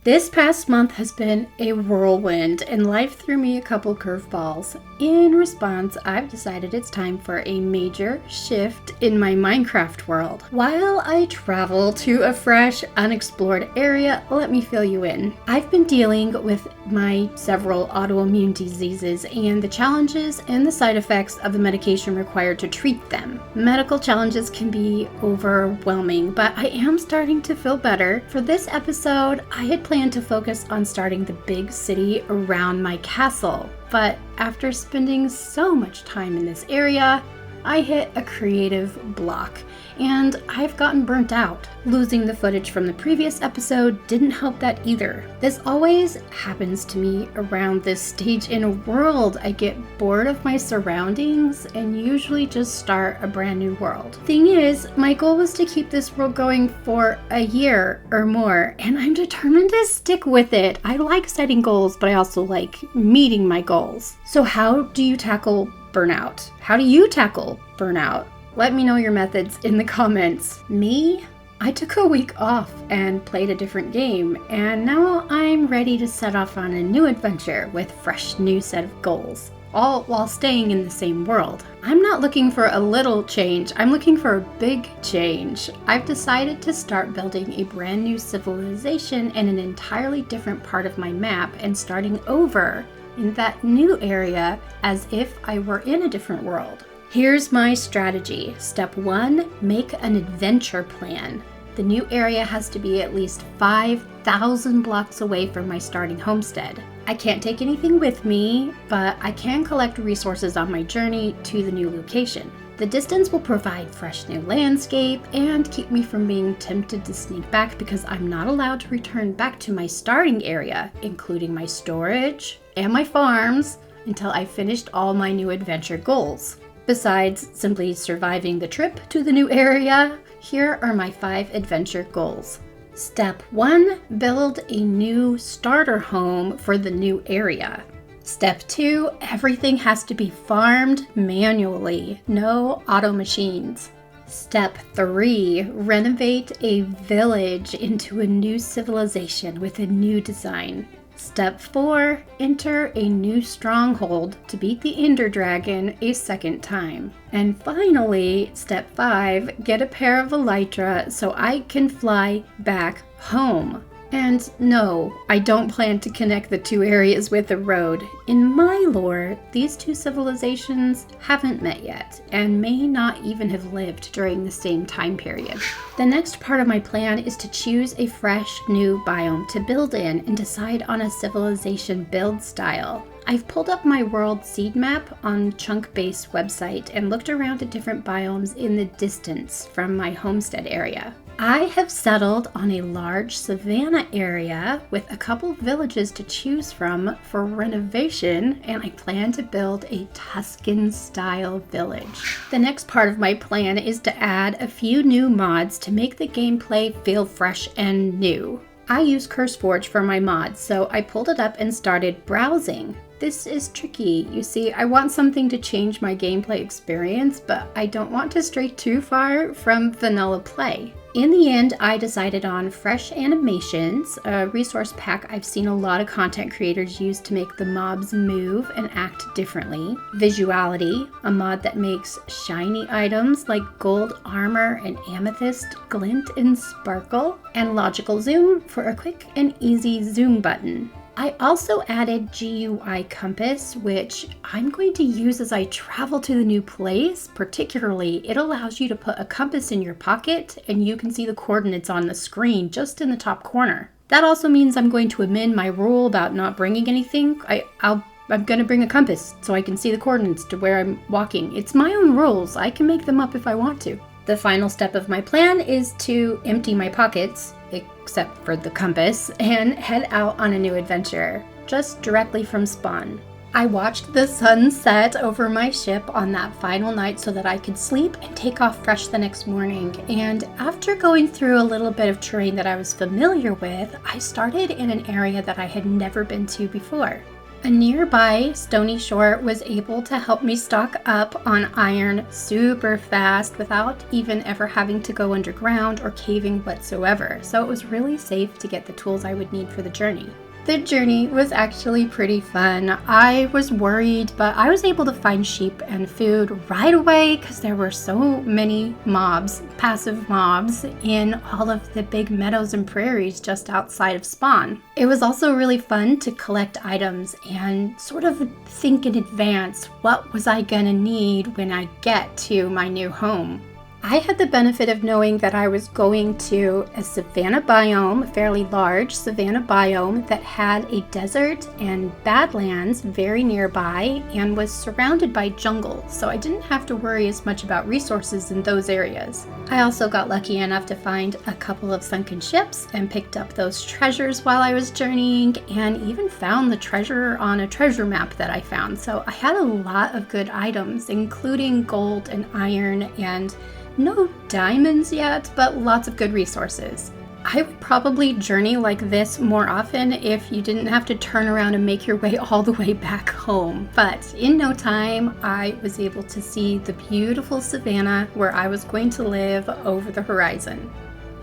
This past month has been a whirlwind, and life threw me a couple curveballs. In response, I've decided it's time for a major shift in my Minecraft world. While I travel to a fresh, unexplored area, let me fill you in. I've been dealing with my several autoimmune diseases and the challenges and the side effects of the medication required to treat them. Medical challenges can be overwhelming, but I am starting to feel better. For this episode, I had planned to focus on starting the big city around my castle, but after spending so much time in this area, I hit a creative block, and I've gotten burnt out. Losing the footage from the previous episode didn't help that either. This always happens to me around this stage in a world. I get bored of my surroundings and usually just start a brand new world. Thing is, my goal was to keep this world going for a year or more, and I'm determined to stick with it. I like setting goals, but I also like meeting my goals. So how do you tackle burnout? How do you tackle burnout? Let me know your methods in the comments. Me? I took a week off and played a different game, and now I'm ready to set off on a new adventure with fresh new set of goals, all while staying in the same world. I'm not looking for a little change, I'm looking for a big change. I've decided to start building a brand new civilization in an entirely different part of my map and starting over in that new area as if I were in a different world. Here's my strategy. Step 1, make an adventure plan. The new area has to be at least 5,000 blocks away from my starting homestead. I can't take anything with me, but I can collect resources on my journey to the new location. The distance will provide fresh new landscape and keep me from being tempted to sneak back because I'm not allowed to return back to my starting area, including my storage and my farms, until I've finished all my new adventure goals. Besides simply surviving the trip to the new area, here are my 5 adventure goals. Step 1, build a new starter home for the new area. Step 2, everything has to be farmed manually, no auto machines. Step 3, renovate a village into a new civilization with a new design. Step 4, enter a new stronghold to beat the Ender Dragon a second time. And finally, step 5, get a pair of elytra so I can fly back home. And no, I don't plan to connect the two areas with a road. In my lore, these two civilizations haven't met yet, and may not even have lived during the same time period. The next part of my plan is to choose a fresh new biome to build in and decide on a civilization build style. I've pulled up my world seed map on Chunkbase website and looked around at different biomes in the distance from my homestead area. I have settled on a large savanna area with a couple villages to choose from for renovation, and I plan to build a Tuscan-style village. The next part of my plan is to add a few new mods to make the gameplay feel fresh and new. I use CurseForge for my mods, so I pulled it up and started browsing. This is tricky. You see, I want something to change my gameplay experience, but I don't want to stray too far from vanilla play. In the end, I decided on Fresh Animations, a resource pack I've seen a lot of content creators use to make the mobs move and act differently. Visuality, a mod that makes shiny items like gold armor and amethyst glint and sparkle. And Logical Zoom for a quick and easy zoom button. I also added GUI Compass, which I'm going to use as I travel to the new place. Particularly, it allows you to put a compass in your pocket and you can see the coordinates on the screen just in the top corner. That also means I'm going to amend my rule about not bringing anything. I'm going to bring a compass so I can see the coordinates to where I'm walking. It's my own rules. I can make them up if I want to. The final step of my plan is to empty my pockets, except for the compass, and head out on a new adventure, just directly from spawn. I watched the sun set over my ship on that final night so that I could sleep and take off fresh the next morning, and after going through a little bit of terrain that I was familiar with, I started in an area that I had never been to before. A nearby stony shore was able to help me stock up on iron super fast without even ever having to go underground or caving whatsoever, so it was really safe to get the tools I would need for the journey. The journey was actually pretty fun. I was worried, but I was able to find sheep and food right away because there were so many mobs, passive mobs, in all of the big meadows and prairies just outside of spawn. It was also really fun to collect items and sort of think in advance, what was I gonna need when I get to my new home? I had the benefit of knowing that I was going to a savanna biome, a fairly large savanna biome that had a desert and badlands very nearby and was surrounded by jungle, so I didn't have to worry as much about resources in those areas. I also got lucky enough to find a couple of sunken ships and picked up those treasures while I was journeying, and even found the treasure on a treasure map that I found. So I had a lot of good items, including gold and iron and no diamonds yet, but lots of good resources. I would probably journey like this more often if you didn't have to turn around and make your way all the way back home. But in no time, I was able to see the beautiful savanna where I was going to live over the horizon.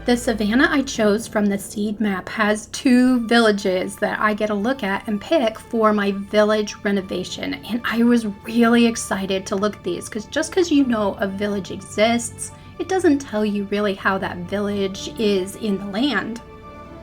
The savanna I chose from the seed map has 2 villages that I get a look at and pick for my village renovation. And I was really excited to look at these because just because you know a village exists, it doesn't tell you really how that village is in the land.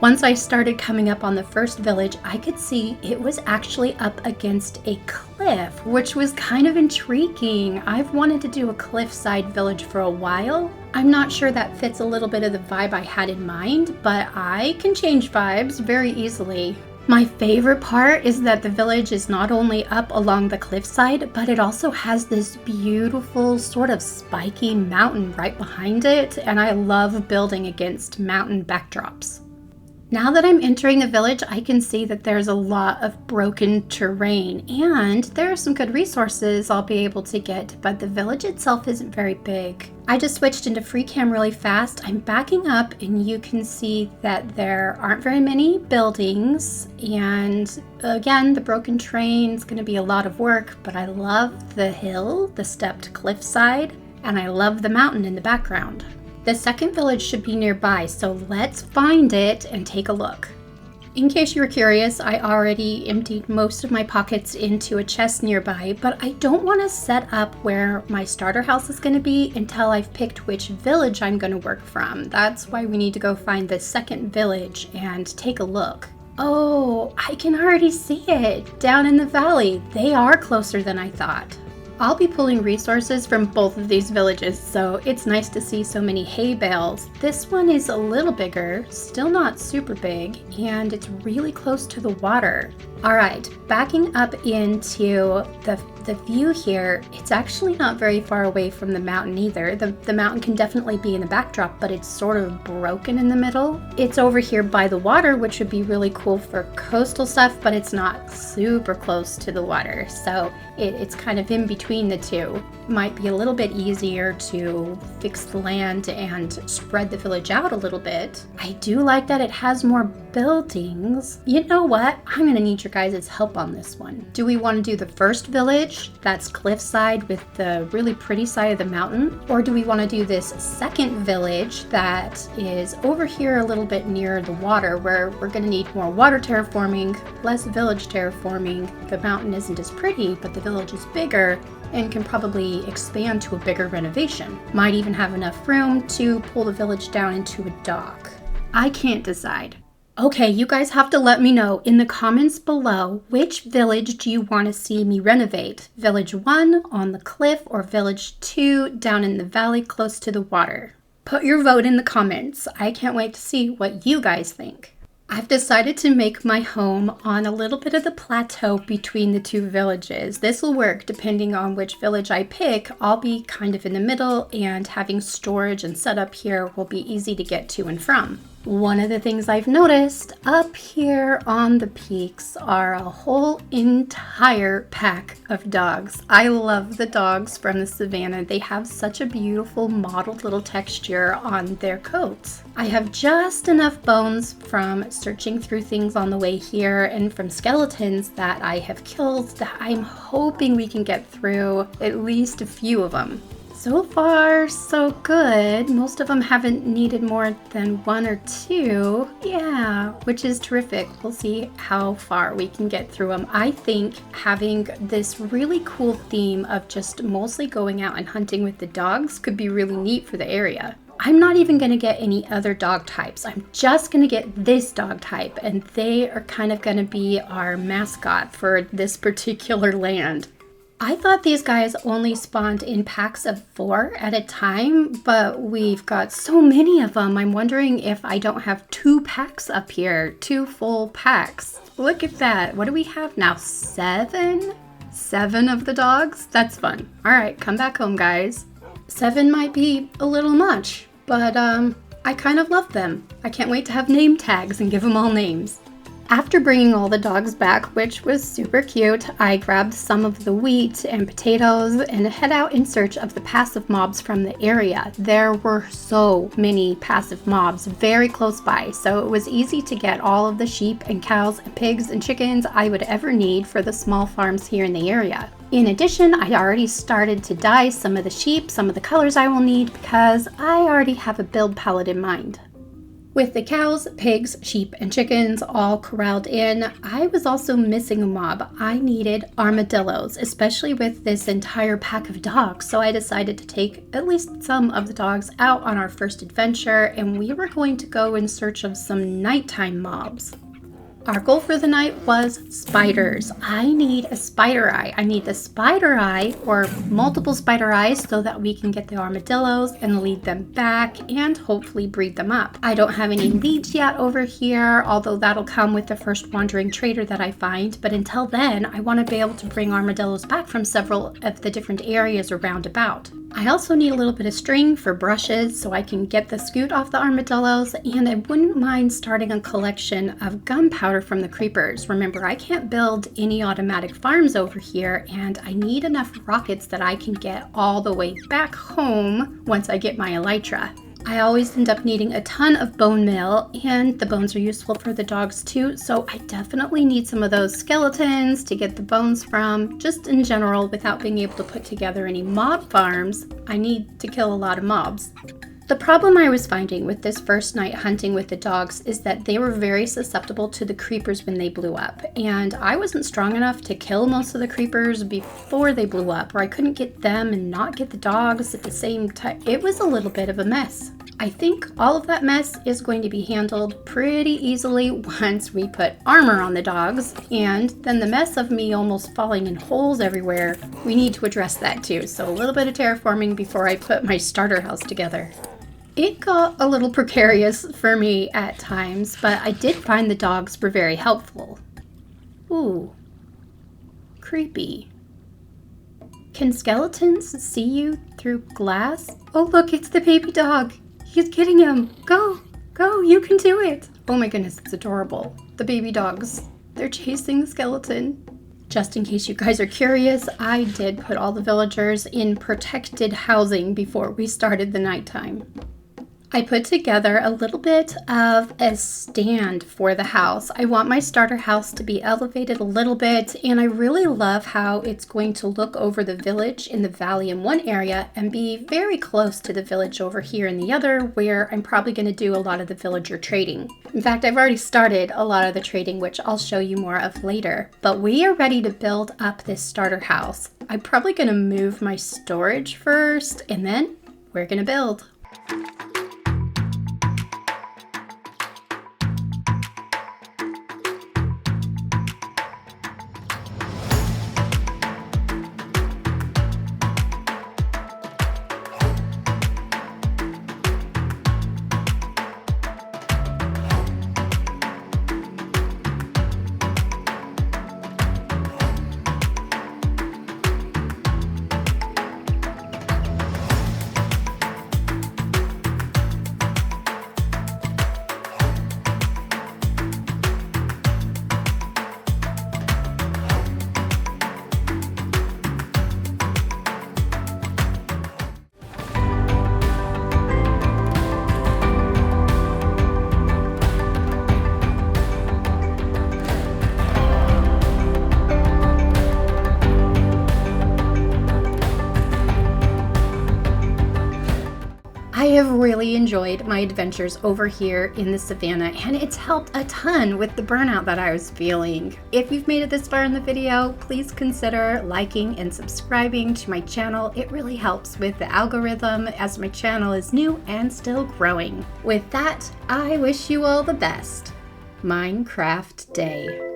Once I started coming up on the first village, I could see it was actually up against a cliff, which was kind of intriguing. I've wanted to do a cliffside village for a while. I'm not sure that fits a little bit of the vibe I had in mind, but I can change vibes very easily. My favorite part is that the village is not only up along the cliffside, but it also has this beautiful sort of spiky mountain right behind it, and I love building against mountain backdrops. Now that I'm entering the village, I can see that there's a lot of broken terrain, and there are some good resources I'll be able to get, but the village itself isn't very big. I just switched into Freecam really fast. I'm backing up and you can see that there aren't very many buildings, and again, the broken terrain is going to be a lot of work, but I love the hill, the stepped cliffside, and I love the mountain in the background. The second village should be nearby, so let's find it and take a look. In case you were curious, I already emptied most of my pockets into a chest nearby, but I don't want to set up where my starter house is going to be until I've picked which village I'm going to work from. That's why we need to go find the second village and take a look. Oh, I can already see it down in the valley. They are closer than I thought. I'll be pulling resources from both of these villages, so it's nice to see so many hay bales. This one is a little bigger, still not super big, and it's really close to the water. Alright, backing up into the view here, it's actually not very far away from the mountain either. The mountain can definitely be in the backdrop, but it's sort of broken in the middle. It's over here by the water, which would be really cool for coastal stuff, but it's not super close to the water, so it's kind of in between the two. Might be a little bit easier to fix the land and spread the village out a little bit. I do like that it has more buildings. You know what? I'm gonna need your guys' help on this one. Do we want to do the first village, that's cliffside with the really pretty side of the mountain? Or do we want to do this second village that is over here a little bit near the water, where we're gonna need more water terraforming, less village terraforming. The mountain isn't as pretty, but the village is bigger and can probably expand to a bigger renovation. Might even have enough room to pull the village down into a dock. I can't decide. Okay, you guys have to let me know in the comments below, which village do you want to see me renovate? Village 1 on the cliff or village 2 down in the valley close to the water? Put your vote in the comments. I can't wait to see what you guys think. I've decided to make my home on a little bit of the plateau between the two villages. This will work depending on which village I pick. I'll be kind of in the middle, and having storage and setup here will be easy to get to and from. One of the things I've noticed up here on the peaks are a whole entire pack of dogs. I love the dogs from the savannah. They have such a beautiful mottled little texture on their coats. I have just enough bones from searching through things on the way here and from skeletons that I have killed that I'm hoping we can get through at least a few of them. So far, so good. Most of them haven't needed more than 1 or 2. Yeah, which is terrific. We'll see how far we can get through them. I think having this really cool theme of just mostly going out and hunting with the dogs could be really neat for the area. I'm not even going to get any other dog types. I'm just going to get this dog type, and they are kind of going to be our mascot for this particular land. I thought these guys only spawned in packs of 4 at a time, but we've got so many of them. I'm wondering if I don't have 2 packs up here, 2 full packs. Look at that. What do we have now? 7? 7 of the dogs? That's fun. All right, come back home, guys. 7 might be a little much, but I kind of love them. I can't wait to have name tags and give them all names. After bringing all the dogs back, which was super cute, I grabbed some of the wheat and potatoes and head out in search of the passive mobs from the area. There were so many passive mobs very close by, so it was easy to get all of the sheep and cows and pigs and chickens I would ever need for the small farms here in the area. In addition, I already started to dye some of the sheep, some of the colors I will need, because I already have a build palette in mind. With the cows, pigs, sheep, and chickens all corralled in, I was also missing a mob. I needed armadillos, especially with this entire pack of dogs, so I decided to take at least some of the dogs out on our first adventure, and we were going to go in search of some nighttime mobs. Our goal for the night was spiders. I need a spider eye. I need the spider eye or multiple spider eyes so that we can get the armadillos and lead them back and hopefully breed them up. I don't have any leads yet over here, although that'll come with the first wandering trader that I find. But until then, I want to be able to bring armadillos back from several of the different areas around about. I also need a little bit of string for brushes so I can get the scoot off the armadillos, and I wouldn't mind starting a collection of gunpowder from the creepers. Remember, I can't build any automatic farms over here, and I need enough rockets that I can get all the way back home once I get my elytra. I always end up needing a ton of bone meal, and the bones are useful for the dogs too, so I definitely need some of those skeletons to get the bones from. Just in general, without being able to put together any mob farms, I need to kill a lot of mobs. The problem I was finding with this first night hunting with the dogs is that they were very susceptible to the creepers when they blew up, and I wasn't strong enough to kill most of the creepers before they blew up, or I couldn't get them and not get the dogs at the same time. It was a little bit of a mess. I think all of that mess is going to be handled pretty easily once we put armor on the dogs, and then the mess of me almost falling in holes everywhere, we need to address that too, so a little bit of terraforming before I put my starter house together. It got a little precarious for me at times, but I did find the dogs were very helpful. Ooh, creepy. Can skeletons see you through glass? Oh look, it's the baby dog. He's getting him. Go, go, you can do it. Oh my goodness, it's adorable. The baby dogs, they're chasing the skeleton. Just in case you guys are curious, I did put all the villagers in protected housing before we started the nighttime. I put together a little bit of a stand for the house. I want my starter house to be elevated a little bit, and I really love how it's going to look over the village in the valley in one area and be very close to the village over here in the other, where I'm probably going to do a lot of the villager trading. In fact, I've already started a lot of the trading, which I'll show you more of later. But we are ready to build up this starter house. I'm probably going to move my storage first, and then we're going to build. have really enjoyed my adventures over here in the savannah, and it's helped a ton with the burnout that I was feeling. If you've made it this far in the video, please consider liking and subscribing to my channel. It really helps with the algorithm as my channel is new and still growing. With that, I wish you all the best. Minecraft Day.